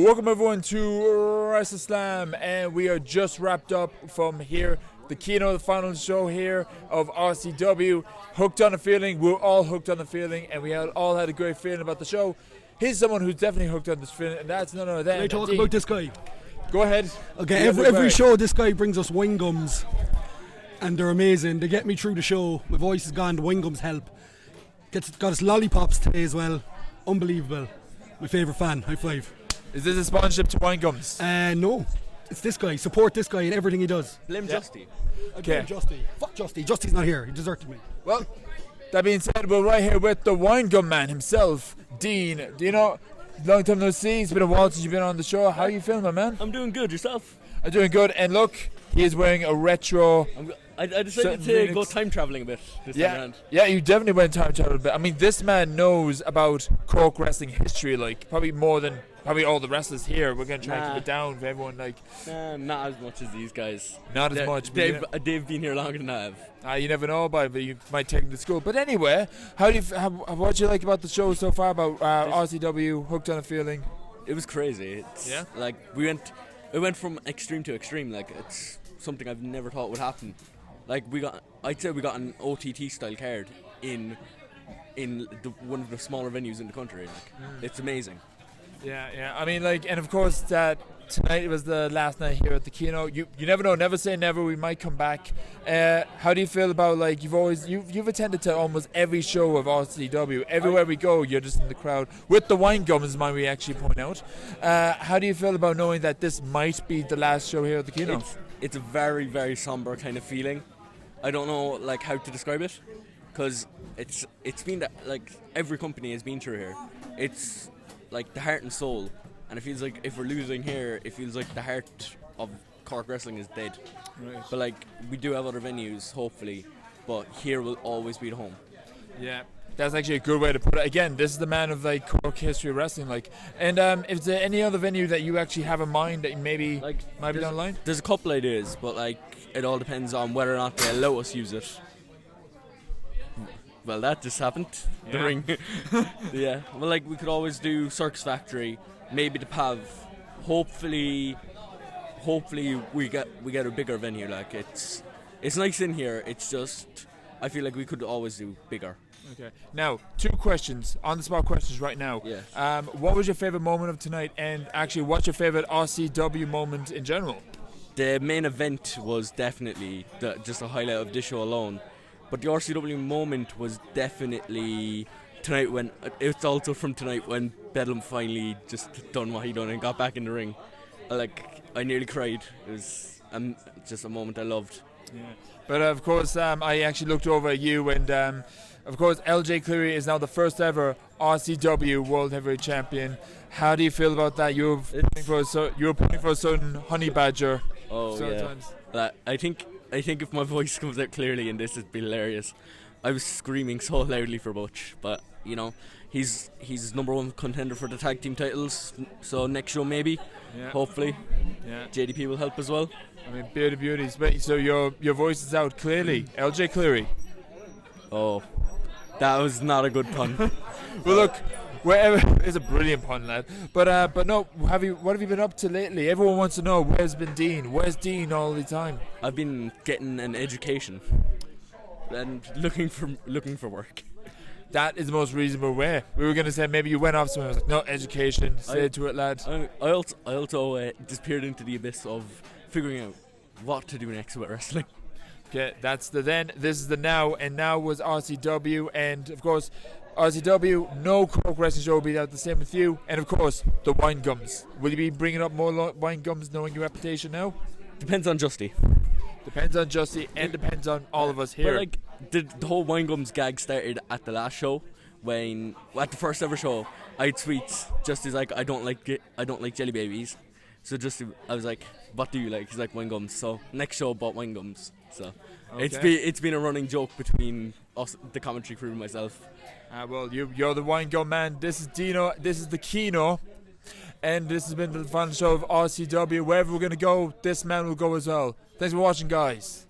Welcome everyone to WrestleSlam, and we are just wrapped up from here, the keynote, the final show here of RCW. Hooked on the feeling, we're all hooked on the feeling, and we all had a great feeling about the show. Here's someone who's definitely hooked on this feeling, and that's none other than. Can I talk about this guy? Go ahead. Okay, every show this guy brings us wine gums, and they're amazing. They get me through the show. My voice is gone. The wine gums help. Got us lollipops today as well. Unbelievable. My favourite fan. High five. Is this a sponsorship to Wine Gums? No. It's this guy. Support this guy in everything he does. Blame Justy. Blame Justy. Fuck Justy. Justy's not here. He deserted me. Well, that being said, we're right here with the Wine Gum man himself, Dean. Do you know, long time no see. It's been a while since you've been on the show. How are you feeling, my man? I'm doing good. Yourself? I'm doing good. And look, he is wearing a retro. I decided to go time traveling a bit this time around. Yeah, you definitely went time traveling a bit. I mean, this man knows about Cork wrestling history, like probably more than probably all the wrestlers here. We're gonna try and keep it down for everyone. Like, not as much as these guys. Not as much. They've been here longer than I have. You never know about it, but you might take them to school. But anyway, what do you like about the show so far? About RCW, Hooked on a Feeling? It was crazy. Like we went from extreme to extreme. Like it's something I've never thought would happen. Like I'd say we got an OTT style card in one of the smaller venues in the country. Like, it's amazing. Yeah. I mean, like, and of course that tonight was the last night here at the keynote. You never know. Never say never. We might come back. How do you feel about, like, you've attended to almost every show of RCW. Everywhere we go, you're just in the crowd with the wine gums, might we actually point out. How do you feel about knowing that this might be the last show here at the keynote? It's a very, very somber kind of feeling. I don't know like how to describe it, because it's been that, like, every company has been through here. It's like the heart and soul, and it feels like if we're losing here, it feels like the heart of Cork wrestling is dead. Right. But like we do have other venues, hopefully, but here will always be the home. Yeah. That's actually a good way to put it. Again, this is the man of, like, Cork history of wrestling. Like, and is there any other venue that you actually have in mind that maybe might be down the line? There's a couple ideas, but like it all depends on whether or not they allow us use it. Well, that just happened. The ring. Yeah. Well, like we could always do Circus Factory, maybe the Pav. Hopefully we get a bigger venue. Like it's nice in here. It's just I feel like we could always do bigger. Okay. Now, 2 questions, on-the-spot questions right now. Yeah. What was your favourite moment of tonight, and actually, what's your favourite RCW moment in general? The main event was definitely just a highlight of this show alone, but the RCW moment was definitely tonight when it's also from tonight when Bedlam finally just done what he done and got back in the ring. I nearly cried. It was just a moment I loved. Yeah. But of course, I actually looked over at you, and of course, LJ Cleary is now the first ever RCW World Heavyweight Champion. How do you feel about that? You were putting for a certain honey badger. Oh sometimes. Yeah. I think if my voice comes out clearly in this, it'd be hilarious. I was screaming so loudly for Butch, but you know, he's number 1 contender for the tag team titles. So next show maybe, hopefully, JDP will help as well. I mean, beauties. So your voice is out clearly, LJ Cleary. Oh, that was not a good pun. Well, look, wherever it's a brilliant pun, lad. But no, what have you been up to lately? Everyone wants to know where's Dean. Where's Dean all the time? I've been getting an education and looking for work. That is the most reasonable way. We were going to say maybe you went off somewhere. I was like, no, education. Say to it, lad. I also disappeared into the abyss of figuring out what to do next with wrestling. Okay, that's the then. This is the now, and now was RCW, and of course, RCW. No Cork wrestling show will be out the same with you, and of course, the wine gums. Will you be bringing up more wine gums, knowing your reputation now? Depends on Justy. Depends on Justy, and depends on all of us here. But like the whole wine gums gag started at the last show when at the first ever show I had tweets. Justy's like, I don't like jelly babies. So I was like, what do you like? He's like, wine gums. So next show bought wine gums. So it's been a running joke between us, the commentary crew, and myself. Well, you're the wine gum man. This is Dino. This is the Kino, and this has been the final show of RCW. Wherever we're gonna go, this man will go as well. Thanks for watching, guys.